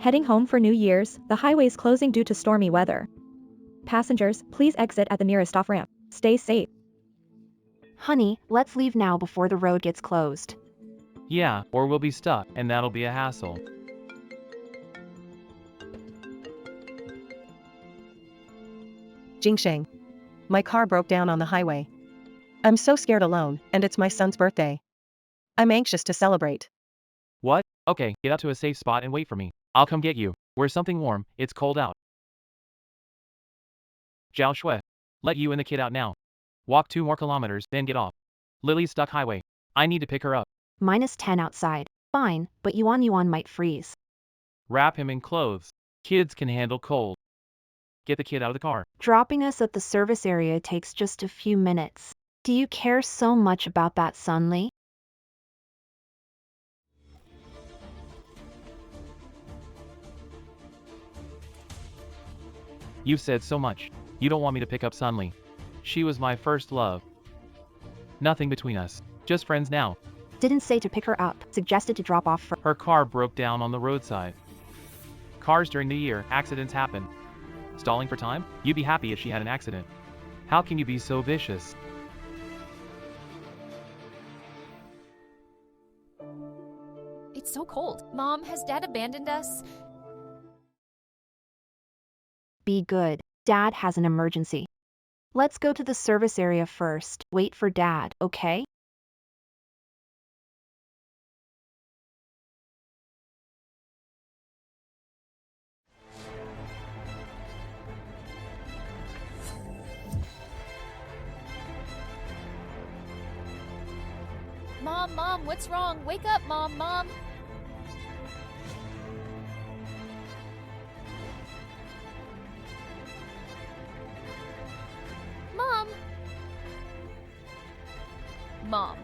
Heading home for New Year's, the highway's closing due to stormy weather. Passengers, please exit at the nearest off-ramp. Stay safe. Honey, let's leave now before the road gets closed. Yeah, or we'll be stuck, and that'll be a hassle. Jingsheng. My car broke down on the highway. I'm so scared alone, and it's my son's birthday. I'm anxious to celebrate. What? Okay, get out to a safe spot and wait for me. I'll come get you. Wear something warm, it's cold out. Zhao Shui. Let you and the kid out now. Walk 2 more kilometers, then get off. Lily's stuck highway. I need to pick her up. -10 outside. Fine, but Yuan might freeze. Wrap him in clothes. Kids can handle cold. Get the kid out of the car. Dropping us at the service area takes just a few minutes. Do you care so much about that, Sunli? You've said so much. You don't want me to pick up Sunli. She was my first love. Nothing between us. Just friends now. Didn't say to pick her up, suggested to drop off for. Her car broke down on the roadside. Cars during the year, accidents happen. Stalling for time? You'd be happy if she had an accident. How can you be so vicious? It's so cold. Mom, has Dad abandoned us? Be good. Dad has an emergency. Let's go to the service area first. Wait for Dad, okay? Mom, what's wrong? Wake up, Mom. Mom, Mom.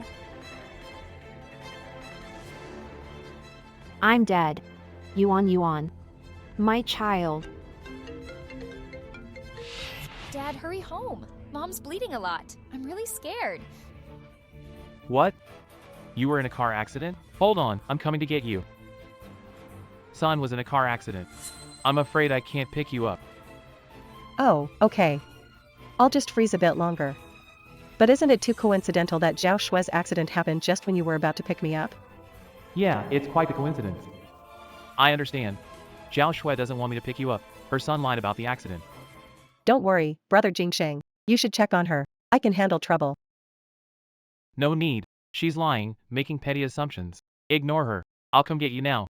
I'm dead. Yuan. My child. Dad, hurry home. Mom's bleeding a lot. I'm really scared. What? You were in a car accident? Hold on, I'm coming to get you. Son was in a car accident. I'm afraid I can't pick you up. Oh, okay. I'll just freeze a bit longer. But isn't it too coincidental that Zhao Shui's accident happened just when you were about to pick me up? Yeah, it's quite a coincidence. I understand. Zhao Shui doesn't want me to pick you up. Her son lied about the accident. Don't worry, brother Jingsheng. You should check on her. I can handle trouble. No need. She's lying, making petty assumptions. Ignore her. I'll come get you now.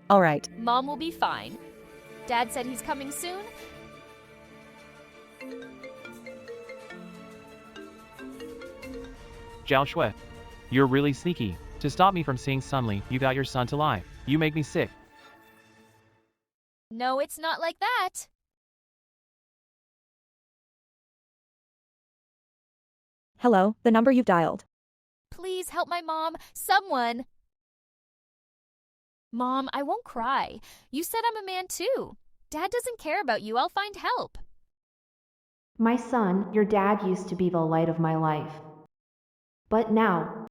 Alright. Mom will be fine. Dad said he's coming soon. Zhao Shui. You're really sneaky. To stop me from seeing Sunli, you got your son to lie. You make me sick. No, it's not like that. Hello, the number you've dialed. Please help my mom. Someone. Mom, I won't cry. You said I'm a man too. Dad doesn't care about you. I'll find help. My son, your dad used to be the light of my life. But now,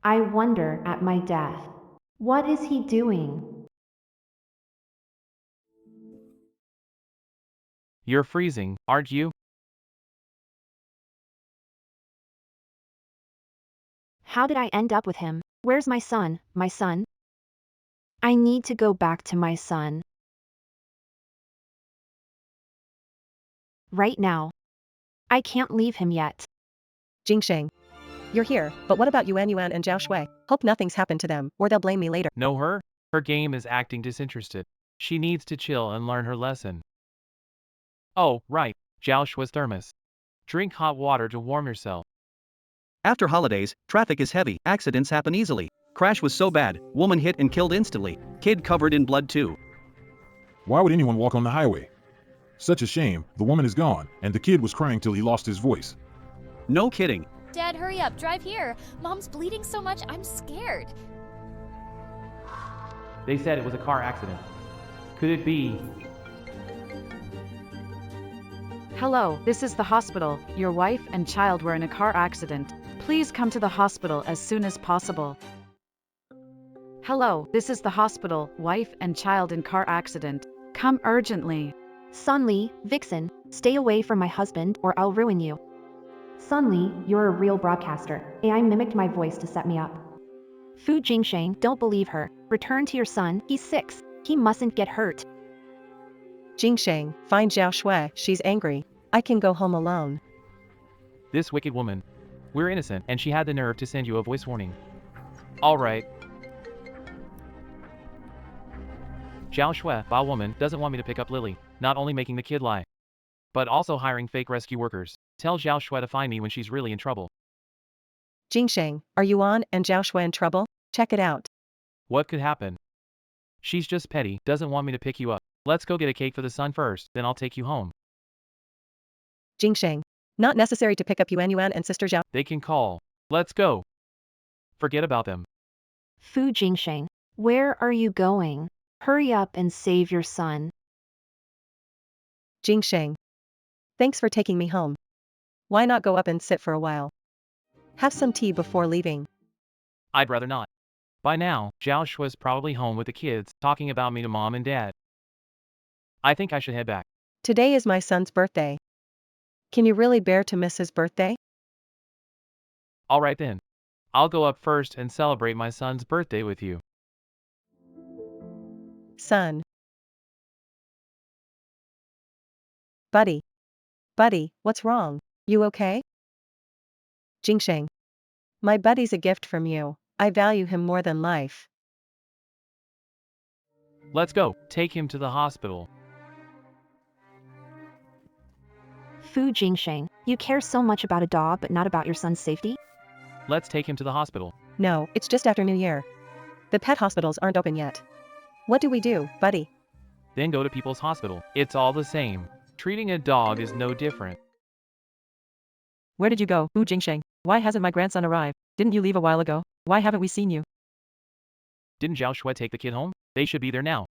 I wonder at my death. What is he doing? You're freezing, aren't you? How did I end up with him? Where's my son? My son? I need to go back to my son. Right now. I can't leave him yet. Jingsheng. You're here, but what about Yuan and Zhao Shui? Hope nothing's happened to them, or they'll blame me later. Know her? Her game is acting disinterested. She needs to chill and learn her lesson. Oh, right. Zhao Shui's thermos. Drink hot water to warm yourself. After holidays, traffic is heavy, accidents happen easily. Crash was so bad, woman hit and killed instantly. Kid covered in blood too. Why would anyone walk on the highway? Such a shame, the woman is gone, and the kid was crying till he lost his voice. No kidding. Dad, hurry up. Drive here. Mom's bleeding so much, I'm scared. They said it was a car accident. Could it be? Hello, this is the hospital. Your wife and child were in a car accident. Please come to the hospital as soon as possible. Hello, this is the hospital. Wife and child in car accident. Come urgently. Sunli, Vixen, stay away from my husband or I'll ruin you. Sunli, you're a real broadcaster. AI mimicked my voice to set me up. Fu Jingsheng, don't believe her. Return to your son, he's 6. He mustn't get hurt. Jingsheng, find Zhao Shui, she's angry. I can go home alone. This wicked woman. We're innocent, and she had the nerve to send you a voice warning. Alright. Zhao Shui, Bao woman, doesn't want me to pick up Lily, not only making the kid lie, but also hiring fake rescue workers. Tell Zhao Shui to find me when she's really in trouble. Jingsheng, are you on and Zhao Shui in trouble? Check it out. What could happen? She's just petty, doesn't want me to pick you up. Let's go get a cake for the son first, then I'll take you home. Jingsheng, not necessary to pick up Yuan and Sister Zhao. They can call. Let's go. Forget about them. Fu Jingsheng, where are you going? Hurry up and save your son. Jingsheng, thanks for taking me home. Why not go up and sit for a while? Have some tea before leaving. I'd rather not. By now, Zhao Shui's probably home with the kids, talking about me to mom and dad. I think I should head back. Today is my son's birthday. Can you really bear to miss his birthday? Alright then. I'll go up first and celebrate my son's birthday with you. Son. Buddy. Buddy, what's wrong? You okay? Jingsheng. My buddy's a gift from you. I value him more than life. Let's go. Take him to the hospital. Fu Jingsheng, you care so much about a dog but not about your son's safety? Let's take him to the hospital. No, it's just after New Year. The pet hospitals aren't open yet. What do we do, buddy? Then go to people's hospital. It's all the same. Treating a dog is no different. Where did you go, Fu Jingsheng? Why hasn't my grandson arrived? Didn't you leave a while ago? Why haven't we seen you? Didn't Zhao Shui take the kid home? They should be there now.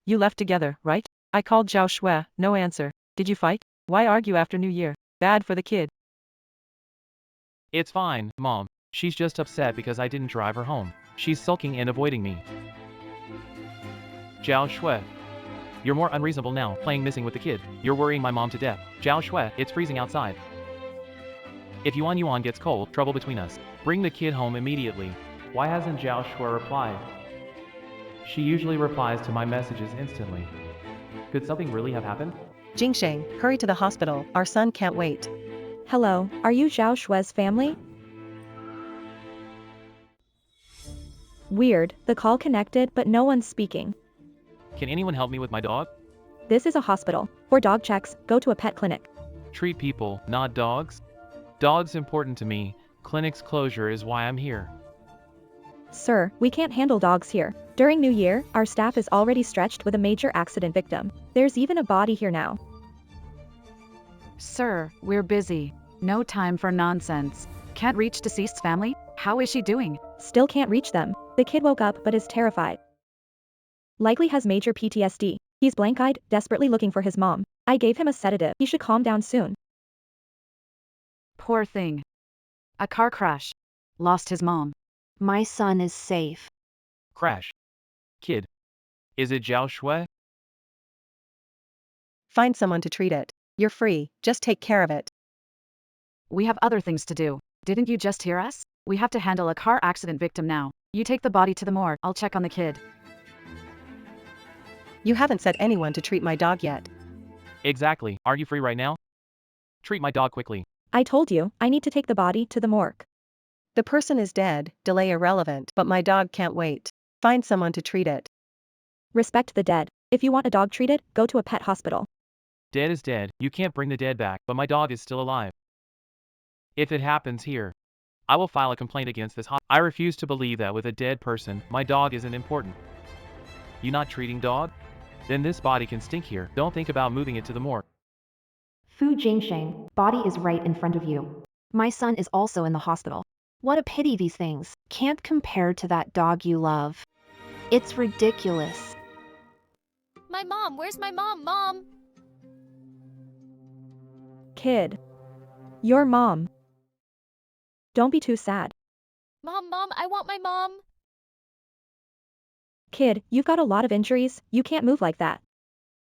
You left together, right? I called Zhao Shui, no answer. Did you fight? Why argue after New Year? Bad for the kid. It's fine, Mom. She's just upset because I didn't drive her home. She's sulking and avoiding me. Zhao Shui. You're more unreasonable now, playing missing with the kid. You're worrying my mom to death. Zhao Shui, it's freezing outside. If Yuan gets cold, trouble between us. Bring the kid home immediately. Why hasn't Zhao Shui replied? She usually replies to my messages instantly. Could something really have happened? Jingsheng, hurry to the hospital, our son can't wait. Hello, are you Zhao Shui's family? Weird, the call connected but no one's speaking. Can anyone help me with my dog? This is a hospital. For dog checks, go to a pet clinic. Treat people, not dogs? Dogs important to me. Clinic's closure is why I'm here. Sir, we can't handle dogs here. During New Year, our staff is already stretched with a major accident victim. There's even a body here now. Sir, we're busy. No time for nonsense. Can't reach deceased's family? How is she doing? Still can't reach them. The kid woke up but is terrified. Likely has major PTSD. He's blank-eyed, desperately looking for his mom. I gave him a sedative. He should calm down soon. Poor thing. A car crash. Lost his mom. My son is safe. Crash. Kid. Is it Zhao Shui? Find someone to treat it. You're free, just take care of it. We have other things to do. Didn't you just hear us? We have to handle a car accident victim now. You take the body to the morgue, I'll check on the kid. You haven't said anyone to treat my dog yet. Exactly. Are you free right now? Treat my dog quickly. I told you, I need to take the body to the morgue. The person is dead, delay irrelevant, but my dog can't wait. Find someone to treat it. Respect the dead. If you want a dog treated, go to a pet hospital. Dead is dead. You can't bring the dead back, but my dog is still alive. If it happens here, I will file a complaint against this I refuse to believe that with a dead person, my dog isn't important. You not treating dog? Then this body can stink here. Don't think about moving it to the morgue. Fu Jingsheng, body is right in front of you. My son is also in the hospital. What a pity these things can't compare to that dog you love. It's ridiculous. My mom, where's my mom, Mom? Kid. Your mom. Don't be too sad. Mom, I want my mom. Kid, you've got a lot of injuries, you can't move like that.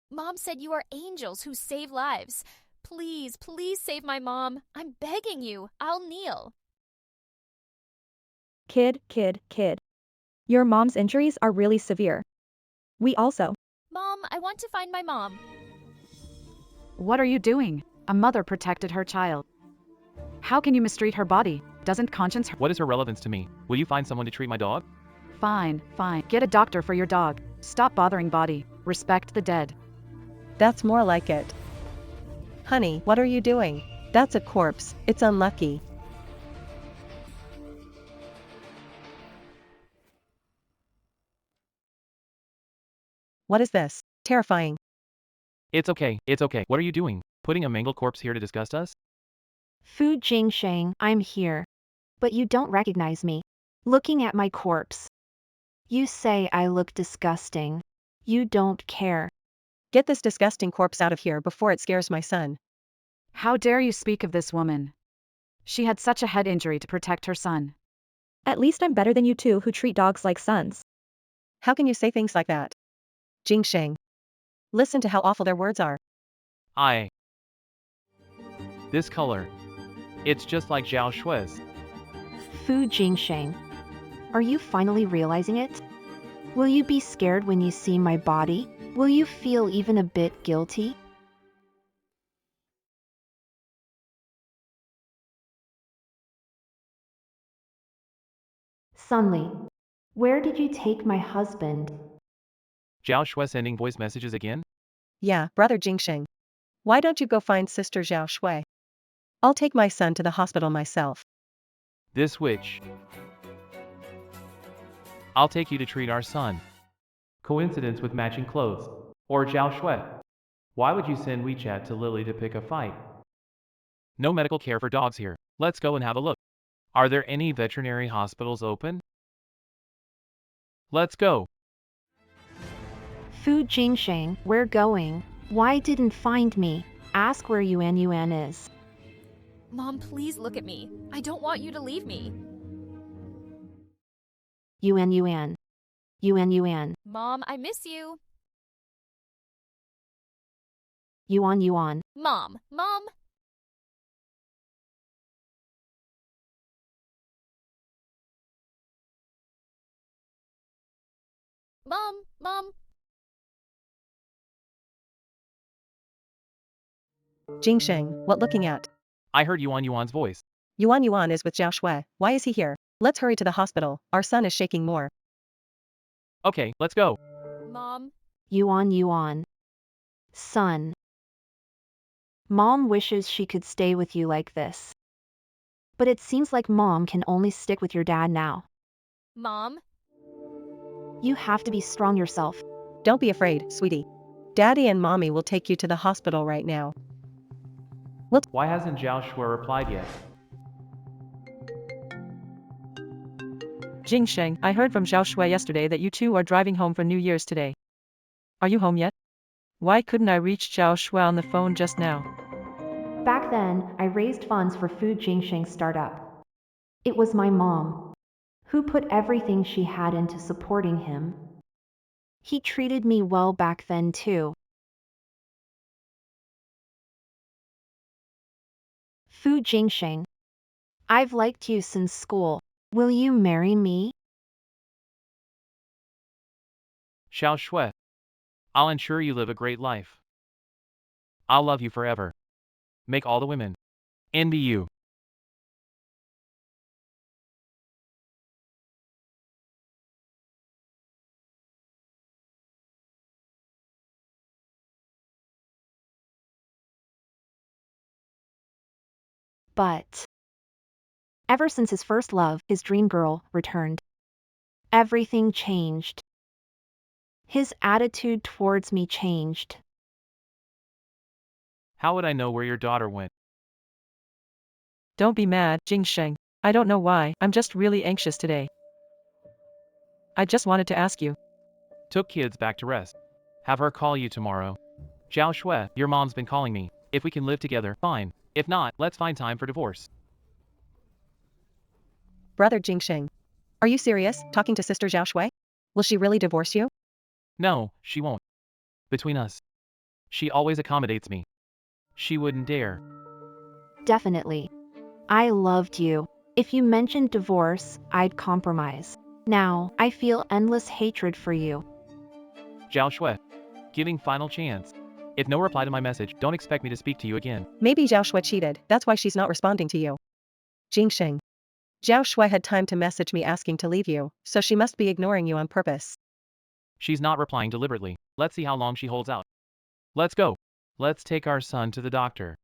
Mom said you are angels who save lives. Please, please save my mom. I'm begging you. I'll kneel. Kid. Your mom's injuries are really severe. We also. Mom, I want to find my mom. What are you doing? A mother protected her child. How can you mistreat her body? Doesn't conscience hurt? What is her relevance to me? Will you find someone to treat my dog? Fine. Get a doctor for your dog. Stop bothering body. Respect the dead. That's more like it. Honey, what are you doing? That's a corpse, it's unlucky. What is this? Terrifying. It's okay. What are you doing? Putting a mangled corpse here to disgust us? Fu Jingsheng, I'm here. But you don't recognize me. Looking at my corpse. You say I look disgusting. You don't care. Get this disgusting corpse out of here before it scares my son. How dare you speak of this woman? She had such a head injury to protect her son. At least I'm better than you two who treat dogs like sons. How can you say things like that? Jingsheng. Listen to how awful their words are. This color. It's just like Zhao Shui's. Fu Jingsheng. Are you finally realizing it? Will you be scared when you see my body? Will you feel even a bit guilty? Sunli, where did you take my husband? Zhao Shui sending voice messages again? Yeah, brother Jingsheng. Why don't you go find sister Zhao Shui? I'll take my son to the hospital myself. This witch. I'll take you to treat our son. Coincidence with matching clothes. Or Zhao Shui. Why would you send WeChat to Lily to pick a fight? No medical care for dogs here. Let's go and have a look. Are there any veterinary hospitals open? Let's go. Fu Jingsheng, we're going. Why didn't find me? Ask where Yuan is. Mom, please look at me. I don't want you to leave me. Yuan. Mom, I miss you. Yuan. Mom. Mom. Jingsheng, what looking at? I heard Yuan's voice. Yuan is with Zhao Shui. Why is he here? Let's hurry to the hospital. Our son is shaking more. Okay, let's go. Mom. Yuan. Son. Mom wishes she could stay with you like this. But it seems like Mom can only stick with your dad now. Mom. You have to be strong yourself. Don't be afraid, sweetie. Daddy and Mommy will take you to the hospital right now. Why hasn't Zhao Shui replied yet? Jingsheng, I heard from Zhao Shui yesterday that you two are driving home for New Year's today. Are you home yet? Why couldn't I reach Zhao Shui on the phone just now? Back then, I raised funds for Fu Jingsheng's startup. It was my mom who put everything she had into supporting him. He treated me well back then too. Fu Jingsheng, I've liked you since school. Will you marry me? Zhao Shui. I'll ensure you live a great life. I'll love you forever. Make all the women envy you. But ever since his first love, his dream girl, returned, everything changed. His attitude towards me changed. How would I know where your daughter went? Don't be mad, Jingsheng. I don't know why, I'm just really anxious today. I just wanted to ask you. Took kids back to rest. Have her call you tomorrow. Zhao Shui, your mom's been calling me. If we can live together, fine. If not, let's find time for divorce. Brother Jingsheng. Are you serious, talking to sister Zhao Shui? Will she really divorce you? No, she won't. Between us. She always accommodates me. She wouldn't dare. Definitely. I loved you. If you mentioned divorce, I'd compromise. Now, I feel endless hatred for you. Zhao Shui. Giving final chance. If no reply to my message, don't expect me to speak to you again. Maybe Zhao Shui cheated, that's why she's not responding to you. Jingxing. Zhao Shui had time to message me asking to leave you, so she must be ignoring you on purpose. She's not replying deliberately. Let's see how long she holds out. Let's go. Let's take our son to the doctor.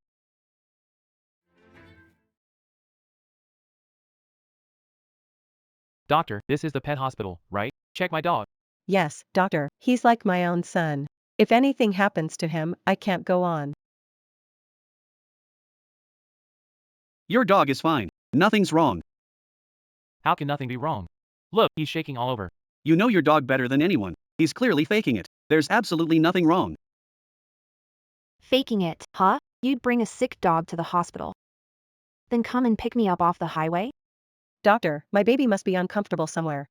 Doctor, this is the pet hospital, right? Check my dog. Yes, doctor, he's like my own son. If anything happens to him, I can't go on. Your dog is fine. Nothing's wrong. How can nothing be wrong? Look, he's shaking all over. You know your dog better than anyone. He's clearly faking it. There's absolutely nothing wrong. Faking it, huh? You'd bring a sick dog to the hospital. Then come and pick me up off the highway? Doctor, my baby must be uncomfortable somewhere.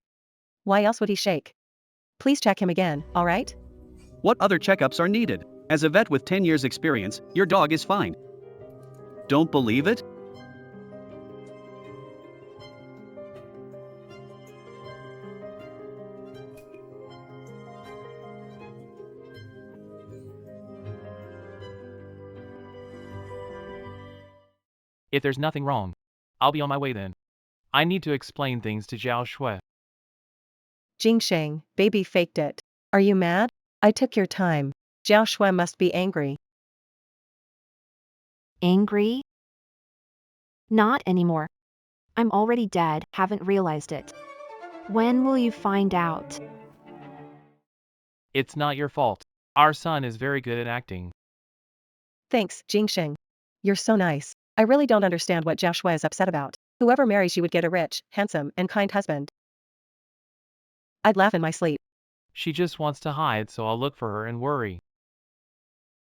Why else would he shake? Please check him again, alright? What other checkups are needed? As a vet with 10 years experience, your dog is fine. Don't believe it? If there's nothing wrong, I'll be on my way then. I need to explain things to Zhao Shui. Jingsheng, baby faked it. Are you mad? I took your time. Zhao Shui must be angry. Angry? Not anymore. I'm already dead, haven't realized it. When will you find out? It's not your fault. Our son is very good at acting. Thanks, Jingsheng. You're so nice. I really don't understand what Zhao Shui is upset about. Whoever marries you would get a rich, handsome, and kind husband. I'd laugh in my sleep. She just wants to hide, so I'll look for her and worry.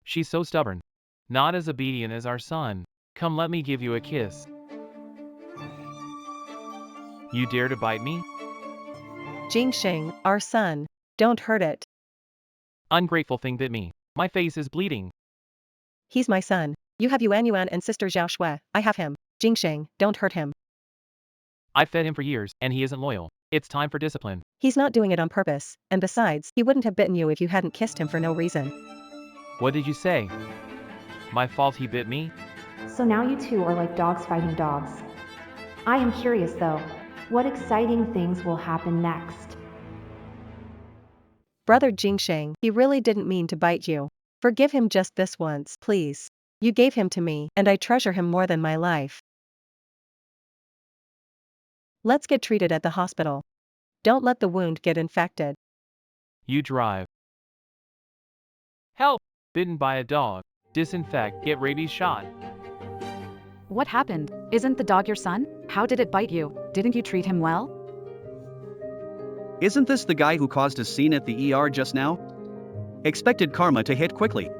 She's so stubborn. Not as obedient as our son. Come, let me give you a kiss. You dare to bite me? Jingsheng, our son. Don't hurt it. Ungrateful thing bit me. My face is bleeding. He's my son. You have Yuan and sister Zhao Shui. I have him. Jingsheng, don't hurt him. I've fed him for years, and he isn't loyal. It's time for discipline. He's not doing it on purpose, and besides, he wouldn't have bitten you if you hadn't kissed him for no reason. What did you say? My fault he bit me? So now you two are like dogs fighting dogs. I am curious though, what exciting things will happen next? Brother Jingsheng, he really didn't mean to bite you. Forgive him just this once, please. You gave him to me, and I treasure him more than my life. Let's get treated at the hospital. Don't let the wound get infected. You drive. Help! Bitten by a dog. Disinfect, get rabies shot. What happened? Isn't the dog your son? How did it bite you? Didn't you treat him well? Isn't this the guy who caused a scene at the ER just now? Expected karma to hit quickly.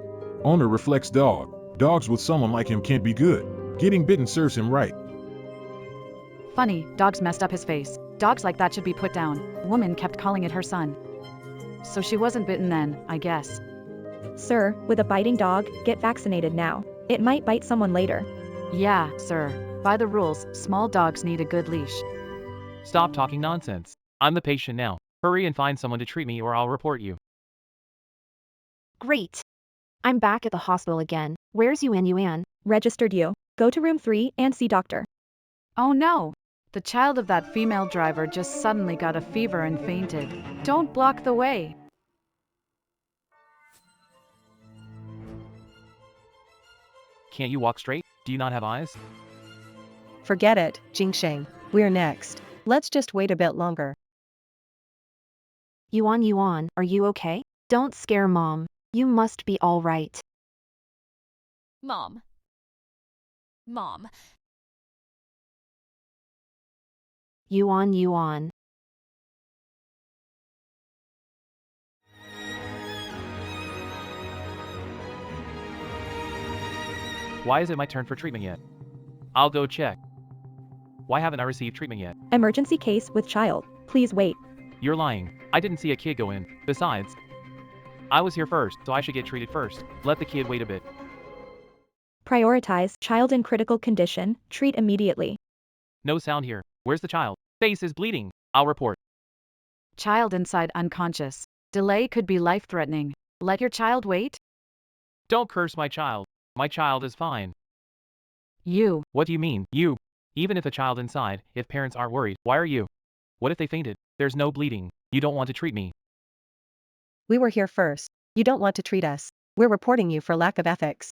Owner reflects dog. Dogs with someone like him can't be good. Getting bitten serves him right. Funny, dogs messed up his face. Dogs like that should be put down. Woman kept calling it her son. So she wasn't bitten then, I guess. Sir, with a biting dog, get vaccinated now. It might bite someone later. Yeah, sir. By the rules, small dogs need a good leash. Stop talking nonsense. I'm the patient now. Hurry and find someone to treat me or I'll report you. Great. I'm back at the hospital again. Where's Yuan? Registered you. Go to room 3 and see doctor. Oh no! The child of that female driver just suddenly got a fever and fainted. Don't block the way. Can't you walk straight? Do you not have eyes? Forget it, Jingsheng. We're next. Let's just wait a bit longer. Yuan, are you okay? Don't scare Mom. You must be all right. Mom. Yuan. Why is it my turn for treatment yet? I'll go check. Why haven't I received treatment yet? Emergency case with child. Please wait. You're lying. I didn't see a kid go in. Besides, I was here first, so I should get treated first. Let the kid wait a bit. Prioritize child in critical condition, treat immediately. No sound here. Where's the child? Face is bleeding. I'll report. Child inside unconscious. Delay could be life-threatening. Let your child wait? Don't curse my child. My child is fine. You. What do you mean, you? Even if a child inside, if parents aren't worried, why are you? What if they fainted? There's no bleeding. You don't want to treat me. We were here first. You don't want to treat us. We're reporting you for lack of ethics.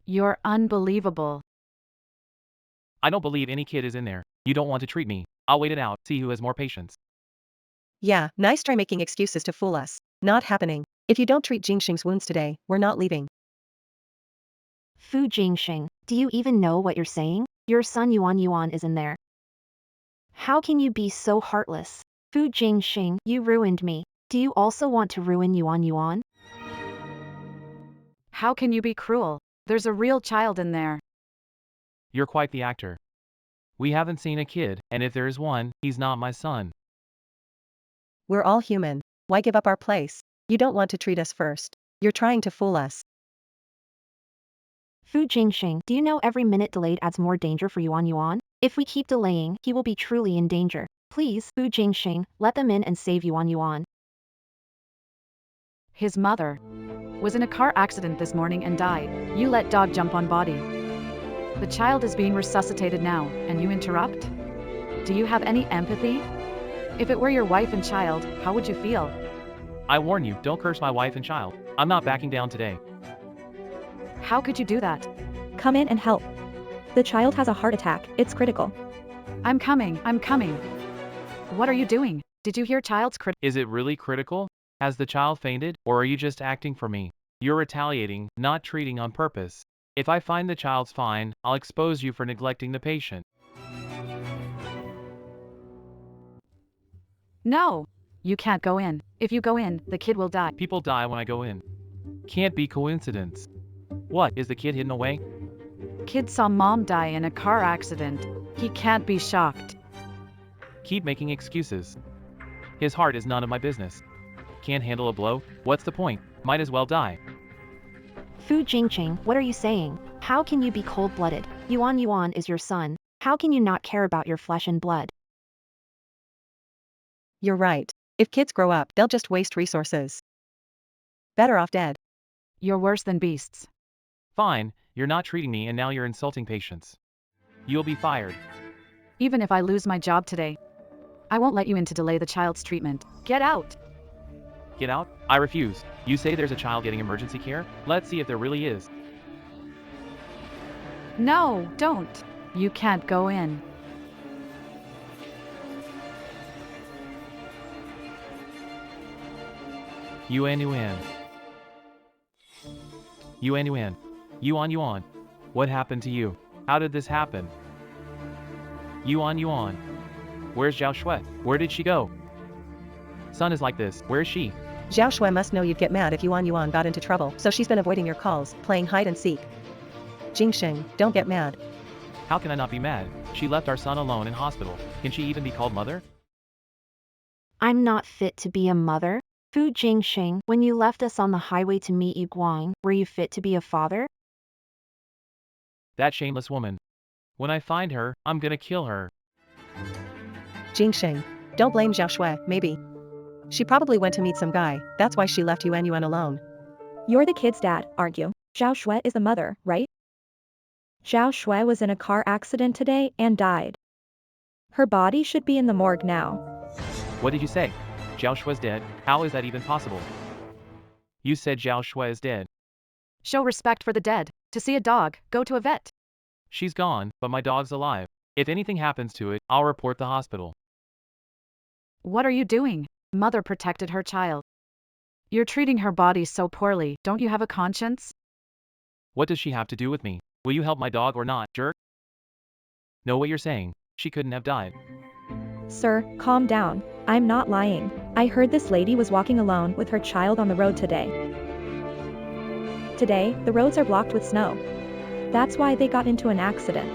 You're unbelievable. I don't believe any kid is in there. You don't want to treat me. I'll wait it out, see who has more patience. Yeah, nice try making excuses to fool us. Not happening. If you don't treat Jingxing's wounds today, we're not leaving. Fu Jingxing, do you even know what you're saying? Your son Yuan is in there. How can you be so heartless? Fu Jingxing, you ruined me. Do you also want to ruin Yuan? How can you be cruel? There's a real child in there. You're quite the actor. We haven't seen a kid, and if there is one, he's not my son. We're all human. Why give up our place? You don't want to treat us first. You're trying to fool us. Fu Jingxing, do you know every minute delayed adds more danger for Yuan? If we keep delaying, he will be truly in danger. Please, Fu Jingxing, let them in and save Yuan. His mother was in a car accident this morning and died. You let dog jump on body. The child is being resuscitated now, and you interrupt? Do you have any empathy? If it were your wife and child, how would you feel? I warn you, don't curse my wife and child. I'm not backing down today. How could you do that? Come in and help. The child has a heart attack, it's critical. I'm coming. What are you doing? Did you hear child's Is it really critical? Has the child fainted, or are you just acting for me? You're retaliating, not treating on purpose. If I find the child's fine, I'll expose you for neglecting the patient. No! You can't go in. If you go in, the kid will die. People die when I go in. Can't be coincidence. What, is the kid hidden away? Kid saw mom die in a car accident. He can't be shocked. Keep making excuses. His heart is none of my business. Can't handle a blow? What's the point? Might as well die. Fu Jingxing, what are you saying? How can you be cold-blooded? Yuan is your son. How can you not care about your flesh and blood? You're right. If kids grow up, they'll just waste resources. Better off dead. You're worse than beasts. Fine, you're not treating me and now you're insulting patients. You'll be fired. Even if I lose my job today, I won't let you in to delay the child's treatment. Get out! Get out? I refuse. You say there's a child getting emergency care? Let's see if there really is. No, don't. You can't go in. Yuan. Yuan. What happened to you? How did this happen? Yuan. Where's Zhao Shui? Where did she go? Son is like this. Where is she? Zhao Shui must know you'd get mad if Yuan got into trouble, so she's been avoiding your calls, playing hide and seek. Jingxing, don't get mad. How can I not be mad? She left our son alone in hospital. Can she even be called mother? I'm not fit to be a mother. Fu Jingxing, when you left us on the highway to meet Yu Guang, were you fit to be a father? That shameless woman. When I find her, I'm gonna kill her. Jingxing, don't blame Zhao Shui, maybe. She probably went to meet some guy, that's why she left Yuan alone. You're the kid's dad, aren't you? Zhao Shui is the mother, right? Zhao Shui was in a car accident today and died. Her body should be in the morgue now. What did you say? Zhao Shui's dead? How is that even possible? You said Zhao Shui is dead. Show respect for the dead. To see a dog, go to a vet. She's gone, but my dog's alive. If anything happens to it, I'll report the hospital. What are you doing? Mother protected her child. You're treating her body so poorly. Don't you have a conscience? What does she have to do with me? Will you help my dog or not, jerk? Know what you're saying. She couldn't have died. Sir, calm down. I'm not lying. I heard this lady was walking alone with her child on the road today. Today, the roads are blocked with snow. That's why they got into an accident.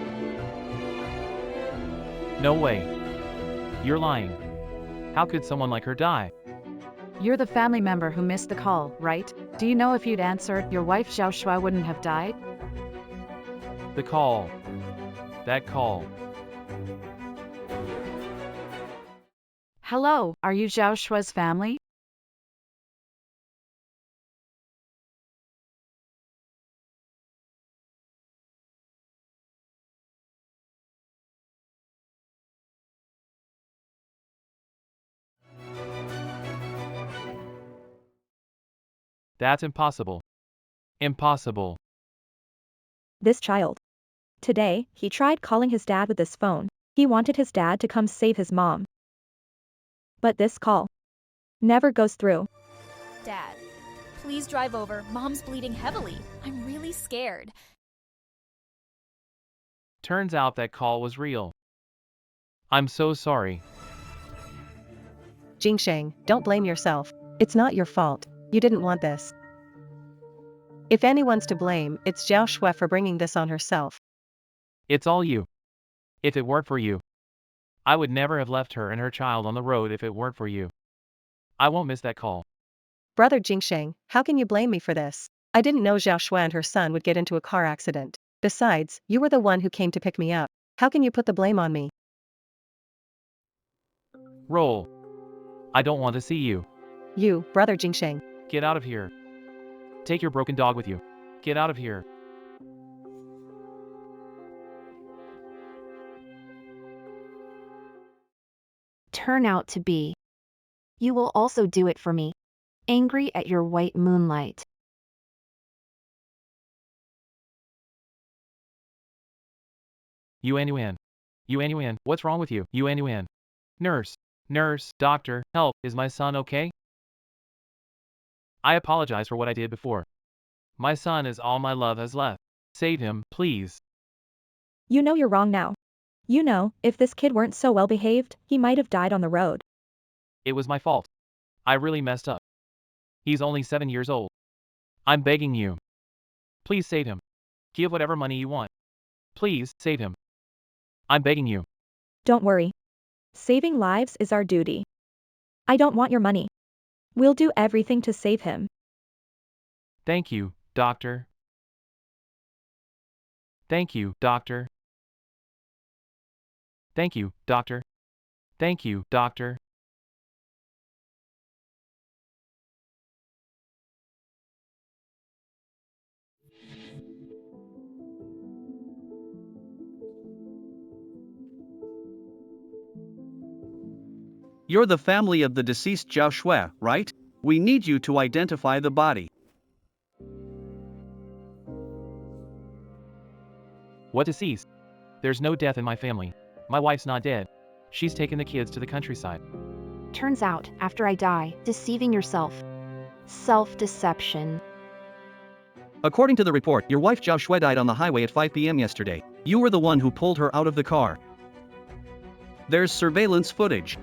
No way. You're lying. How could someone like her die? You're the family member who missed the call, right? Do you know if you'd answered, your wife Xiao Shui wouldn't have died? The call. That call. Hello, are you Xiao Shui's family? That's impossible. Impossible. This child. Today, he tried calling his dad with this phone. He wanted his dad to come save his mom. But this call never goes through. Dad, please drive over. Mom's bleeding heavily. I'm really scared. Turns out that call was real. I'm so sorry. Jingsheng, don't blame yourself. It's not your fault. You didn't want this. If anyone's to blame, it's Zhao Shui for bringing this on herself. It's all you. If it weren't for you, I would never have left her and her child on the road if it weren't for you. I won't miss that call. Brother Jingsheng, how can you blame me for this? I didn't know Zhao Shui and her son would get into a car accident. Besides, you were the one who came to pick me up. How can you put the blame on me? Roll. I don't want to see you. You, Brother Jingsheng. Get out of here. Take your broken dog with you. Get out of here. Turn out to be. You will also do it for me. Angry at your white moonlight. Yuan. Yuan, what's wrong with you? Yuan. Nurse, doctor, help, is my son okay? I apologize for what I did before. My son is all my love has left. Save him, please. You know you're wrong now. You know, if this kid weren't so well behaved, he might have died on the road. It was my fault. I really messed up. He's only 7 years old. I'm begging you. Please save him. Give whatever money you want. Please, save him. I'm begging you. Don't worry. Saving lives is our duty. I don't want your money. We'll do everything to save him. Thank you, doctor. Thank you, doctor. Thank you, doctor. Thank you, doctor. You're the family of the deceased Zhao Shui, right? We need you to identify the body. What deceased? There's no death in my family. My wife's not dead. She's taken the kids to the countryside. Turns out, after I die, deceiving yourself. Self-deception. According to the report, your wife Zhao Shui died on the highway at 5 p.m. yesterday. You were the one who pulled her out of the car. There's surveillance footage.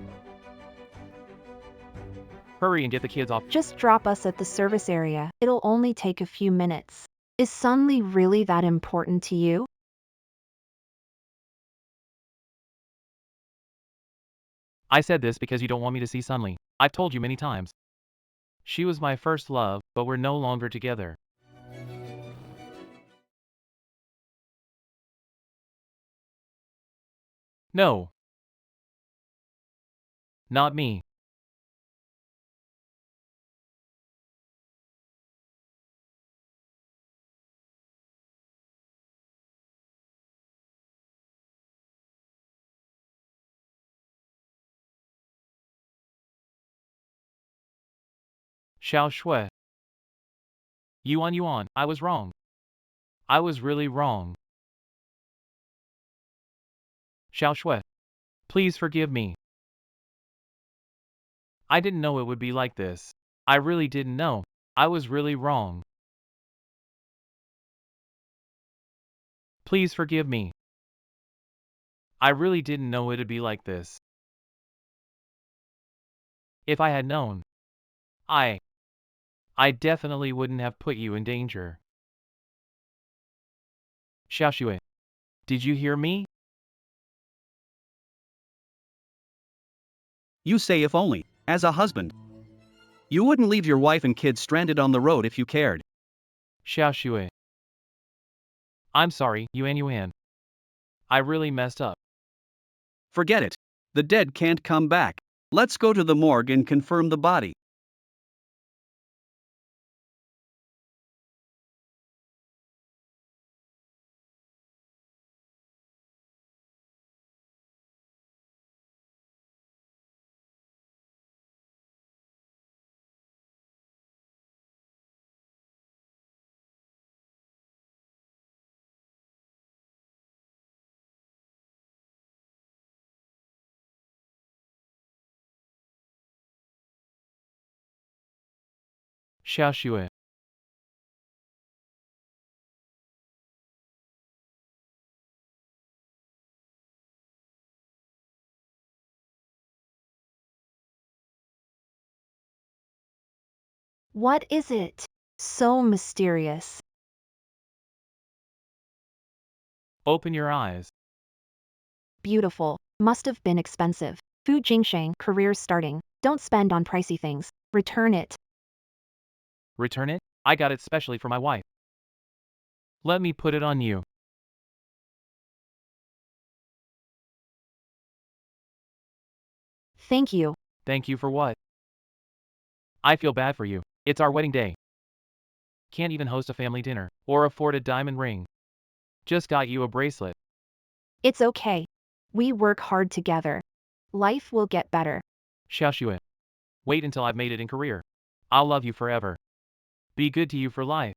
Hurry and get the kids off. Just drop us at the service area. It'll only take a few minutes. Is Sunli really that important to you? I said this because you don't want me to see Sunli. I've told you many times. She was my first love, but we're no longer together. No. Not me. Xiao Shui. Yuan, I was wrong. I was really wrong. Xiao Shui. Please forgive me. I didn't know it would be like this. I really didn't know. I was really wrong. Please forgive me. I really didn't know it'd be like this. If I had known, I definitely wouldn't have put you in danger. Xiaoshui, did you hear me? You say if only, as a husband. You wouldn't leave your wife and kids stranded on the road if you cared. Xiao Shui. I'm sorry, Yuan. I really messed up. Forget it. The dead can't come back. Let's go to the morgue and confirm the body. Xiao Shui. What is it? So mysterious. Open your eyes. Beautiful. Must have been expensive. Fu Jingsheng, career starting. Don't spend on pricey things. Return it. Return it? I got it specially for my wife. Let me put it on you. Thank you. Thank you for what? I feel bad for you. It's our wedding day. Can't even host a family dinner, or afford a diamond ring. Just got you a bracelet. It's okay. We work hard together. Life will get better. Xiao Shui. Wait until I've made it in career. I'll love you forever. Be good to you for life.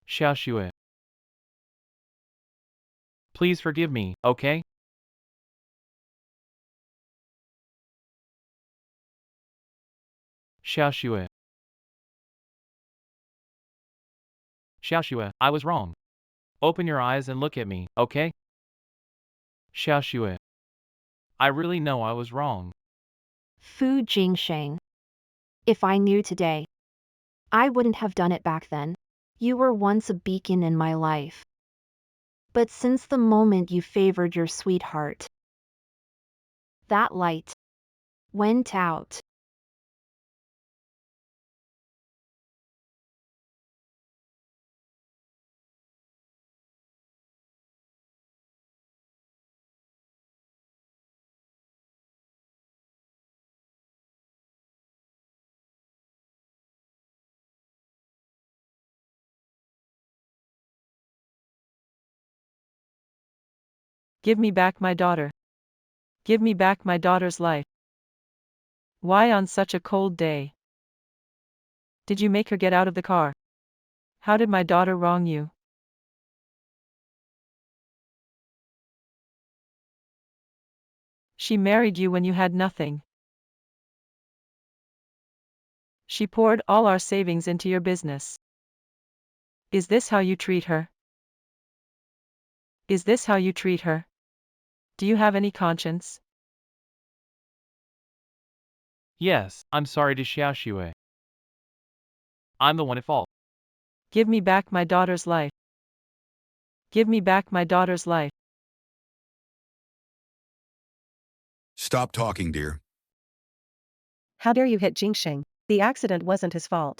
Xiao Shui. Please forgive me, okay? Xiao Shui. Xiao Shui, I was wrong. Open your eyes and look at me, okay? Xiao Shui. I really know I was wrong. Fu Jingsheng. If I knew today, I wouldn't have done it back then. You were once a beacon in my life. But since the moment you favored your sweetheart, that light went out. Give me back my daughter. Give me back my daughter's life. Why on such a cold day? Did you make her get out of the car? How did my daughter wrong you? She married you when you had nothing. She poured all our savings into your business. Is this how you treat her? Is this how you treat her? Do you have any conscience? Yes, I'm sorry to Xiao Shui. I'm the one at fault. Give me back my daughter's life. Give me back my daughter's life. Stop talking, dear. How dare you hit Jingsheng? The accident wasn't his fault.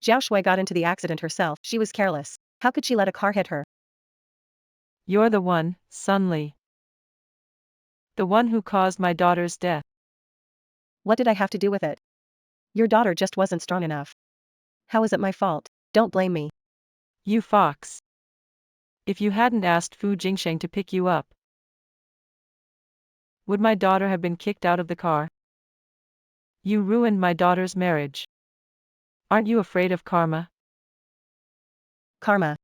Zhao Shui got into the accident herself. She was careless. How could she let a car hit her? You're the one, Sun Li. The one who caused my daughter's death. What did I have to do with it? Your daughter just wasn't strong enough. How is it my fault? Don't blame me. You fox. If you hadn't asked Fu Jingsheng to pick you up, would my daughter have been kicked out of the car? You ruined my daughter's marriage. Aren't you afraid of karma? Karma.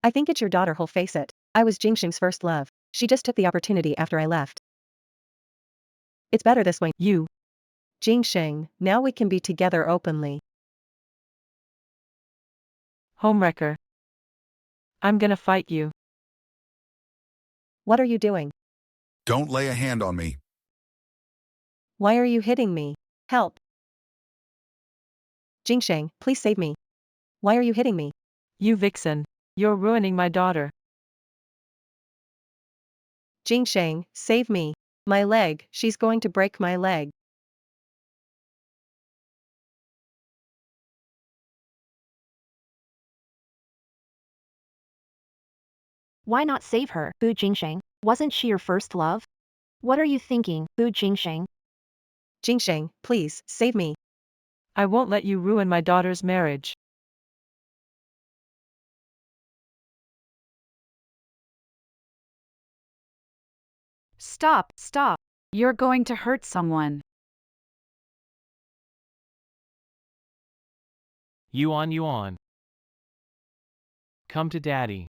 I think it's your daughter who'll face it. I was Jingsheng's first love. She just took the opportunity after I left. It's better this way. You. Jingsheng, now we can be together openly. Homewrecker. I'm gonna fight you. What are you doing? Don't lay a hand on me. Why are you hitting me? Help. Jingsheng, please save me. Why are you hitting me? You vixen. You're ruining my daughter. Jingsheng, save me. My leg, she's going to break my leg. Why not save her, Fu Jingsheng? Wasn't she your first love? What are you thinking, Fu Jingsheng? Jingsheng, please, save me. I won't let you ruin my daughter's marriage. Stop, stop. You're going to hurt someone. Yuan. Come to daddy.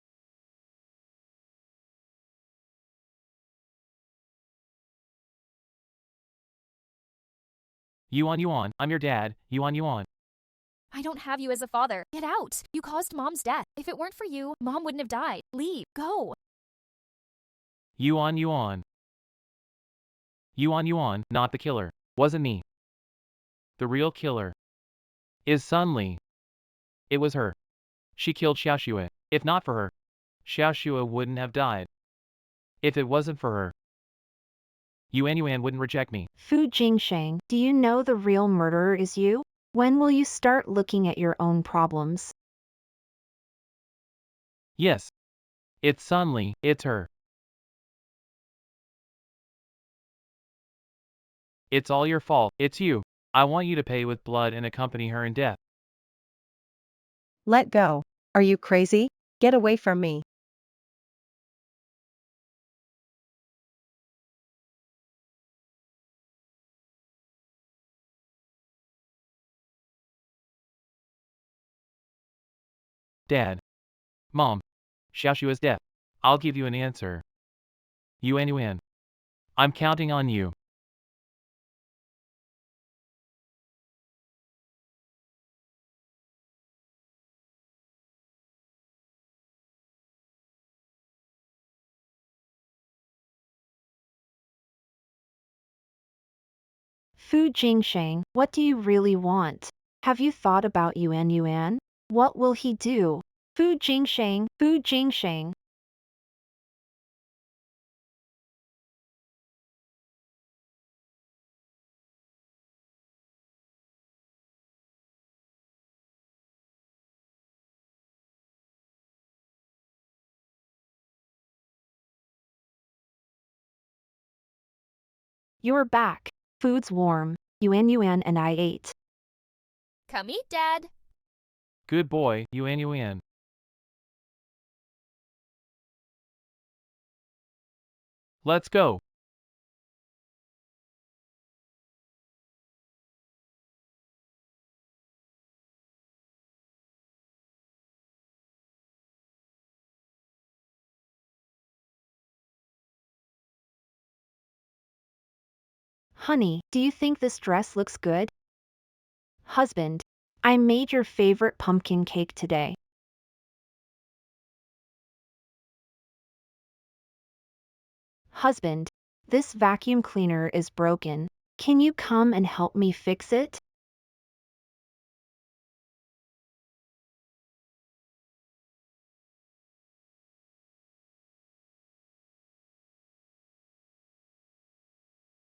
Yuan, I'm your dad, Yuan. I don't have you as a father. Get out. You caused Mom's death. If it weren't for you, Mom wouldn't have died. Leave. Go. Yuan. Yuan, not the killer. Wasn't me. The real killer is Sun Li. It was her. She killed Xiaoxue. If not for her, Xiaoxue wouldn't have died. If it wasn't for her, Yuan wouldn't reject me. Fu Jingsheng, do you know the real murderer is you? When will you start looking at your own problems? Yes. It's Sun Li, it's her. It's all your fault, it's you. I want you to pay with blood and accompany her in death. Let go. Are you crazy? Get away from me. Dad. Mom. Xiaoxue's death. I'll give you an answer. Yuan. I'm counting on you. Fu Jingsheng, what do you really want? Have you thought about Yuan? What will he do? Fu Jingsheng. You're back. Food's warm. Yuan and I ate. Come eat, Dad. Good boy, Yuan. Let's go. Honey, do you think this dress looks good? Husband, I made your favorite pumpkin cake today. Husband, this vacuum cleaner is broken. Can you come and help me fix it?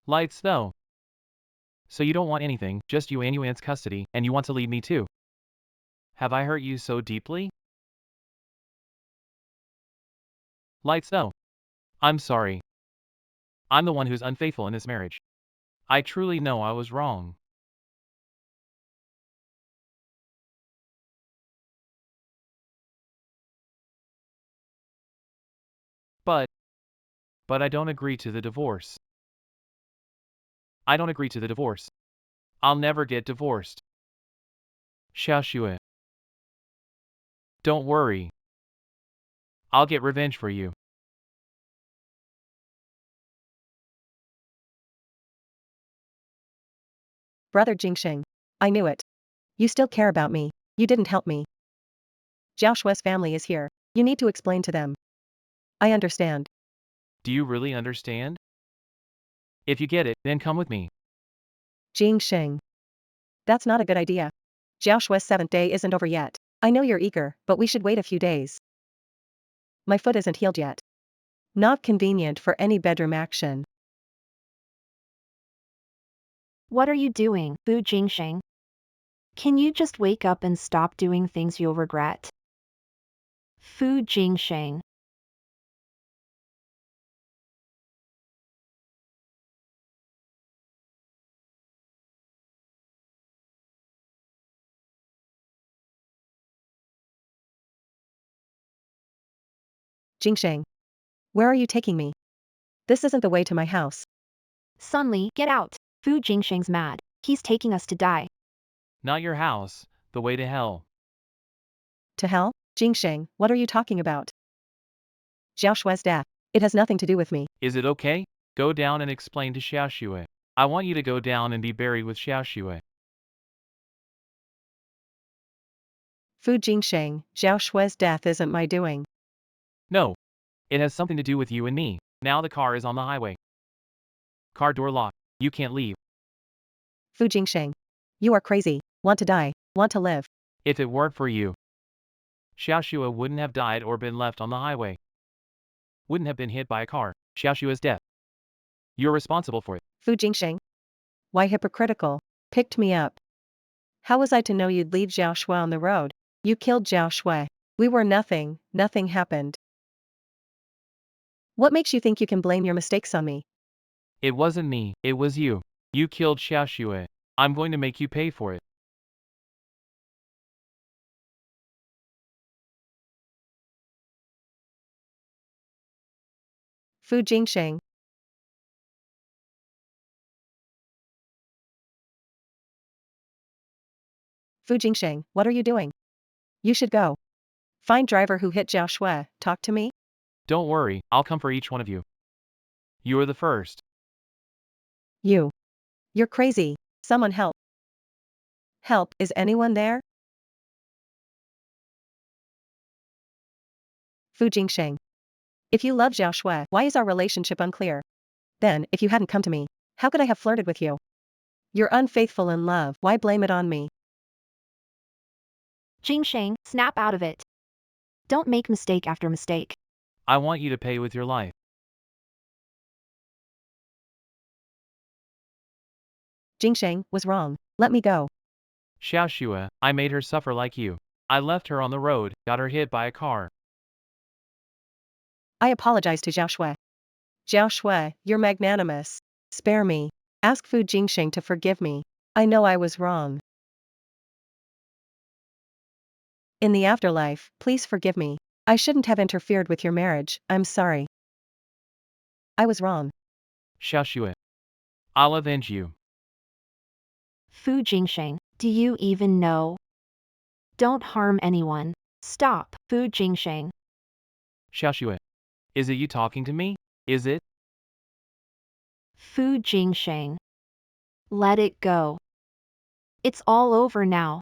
Lights though. So you don't want anything, just Yuan's custody, and you want to leave me too. Have I hurt you so deeply? Lights though. I'm sorry. I'm the one who's unfaithful in this marriage. I truly know I was wrong. But I don't agree to the divorce. I don't agree to the divorce. I'll never get divorced. Xiaoxue. Don't worry. I'll get revenge for you. Brother Jingsheng. I knew it. You still care about me. You didn't help me. Zhao Shue's family is here. You need to explain to them. I understand. Do you really understand? If you get it, then come with me. Jingsheng. That's not a good idea. Zhao Shui's 7th day isn't over yet. I know you're eager, but we should wait a few days. My foot isn't healed yet. Not convenient for any bedroom action. What are you doing, Fu Jingsheng? Can you just wake up and stop doing things you'll regret? Fu Jingsheng. Jingsheng. Where are you taking me? This isn't the way to my house. Sunli, get out. Fu Jingsheng's mad. He's taking us to die. Not your house, the way to hell. To hell? Jingsheng, what are you talking about? Zhao Shui's death. It has nothing to do with me. Is it okay? Go down and explain to Xiaoxue. I want you to go down and be buried with Xiaoxue. Fu Jingsheng, Zhao Shui's death isn't my doing. No. It has something to do with you and me. Now the car is on the highway. Car door locked. You can't leave. Fu Jingsheng. You are crazy. Want to die. Want to live. If it weren't for you, Xiaoxue wouldn't have died or been left on the highway. Wouldn't have been hit by a car. Xiaoxue's death. You're responsible for it. Fu Jingsheng. Why hypocritical? Picked me up. How was I to know you'd leave Zhao Shui on the road? You killed Zhao Shui. We were nothing, nothing happened. What makes you think you can blame your mistakes on me? It wasn't me, it was you. You killed Xiaoxue. I'm going to make you pay for it. Fu Jingsheng. Fu Jingsheng, what are you doing? You should go. Find driver who hit Zhao Shui, talk to me? Don't worry, I'll come for each one of you. You are the first. You. You're crazy. Someone help. Help, is anyone there? Fu Jingsheng. If you love Zhao Shui, why is our relationship unclear? Then, if you hadn't come to me, how could I have flirted with you? You're unfaithful in love, why blame it on me? Jingsheng, snap out of it. Don't make mistake after mistake. I want you to pay with your life. Jingsheng was wrong. Let me go. Xiaoxue, I made her suffer like you. I left her on the road, got her hit by a car. I apologize to Zhao Shui. Zhao Shui, you're magnanimous. Spare me. Ask Fu Jingsheng to forgive me. I know I was wrong. In the afterlife, please forgive me. I shouldn't have interfered with your marriage, I'm sorry. I was wrong. Xiaoxue. I'll avenge you. Fu Jingsheng, do you even know? Don't harm anyone. Stop, Fu Jingsheng. Xiaoxue. Is it you talking to me? Is it? Fu Jingsheng. Let it go. It's all over now.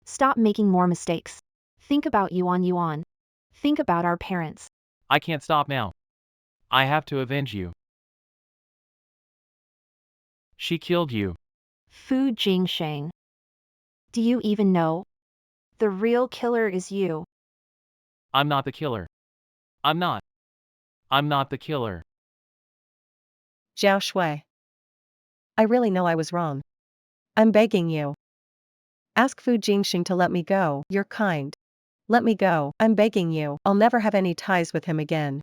Stop making more mistakes. Think about Yuan Yuan. Think about our parents. I can't stop now. I have to avenge you. She killed you. Fu Jingsheng. Do you even know? The real killer is you. I'm not the killer. I'm not. I'm not the killer. Zhao Shui. I really know I was wrong. I'm begging you. Ask Fu Jingsheng to let me go, you're kind. Let me go, I'm begging you, I'll never have any ties with him again.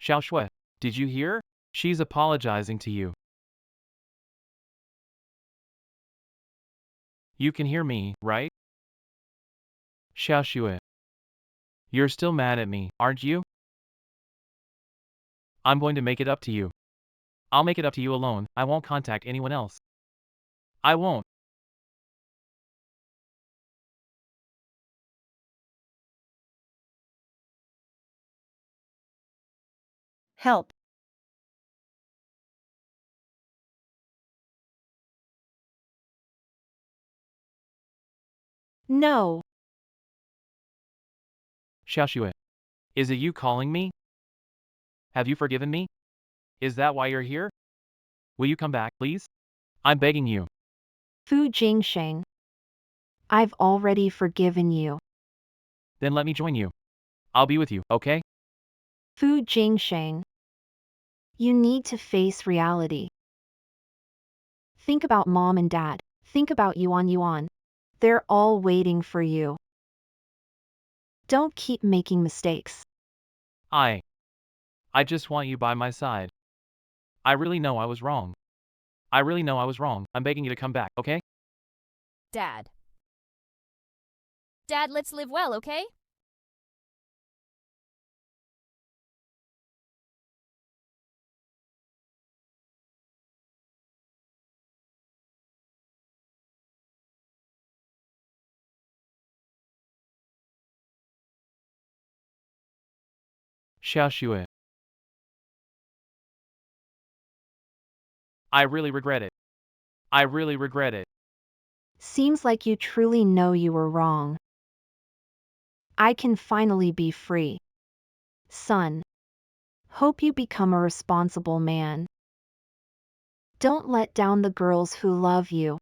Xiaoxue, did you hear? She's apologizing to you. You can hear me, right? Xiaoxue. You're still mad at me, aren't you? I'm going to make it up to you. I'll make it up to you alone, I won't contact anyone else. I won't. Help. No. Xiaoxue. Is it you calling me? Have you forgiven me? Is that why you're here? Will you come back, please? I'm begging you. Fu Jingsheng. I've already forgiven you. Then let me join you. I'll be with you, okay? Fu Jingsheng. You need to face reality. Think about mom and dad. Think about Yuan. They're all waiting for you. Don't keep making mistakes. I just want you by my side. I really know I was wrong. I really know I was wrong. I'm begging you to come back, okay? Dad. Dad, let's live well, okay? Xiaoxue. I really regret it. I really regret it. Seems like you truly know you were wrong. I can finally be free. Son. Hope you become a responsible man. Don't let down the girls who love you.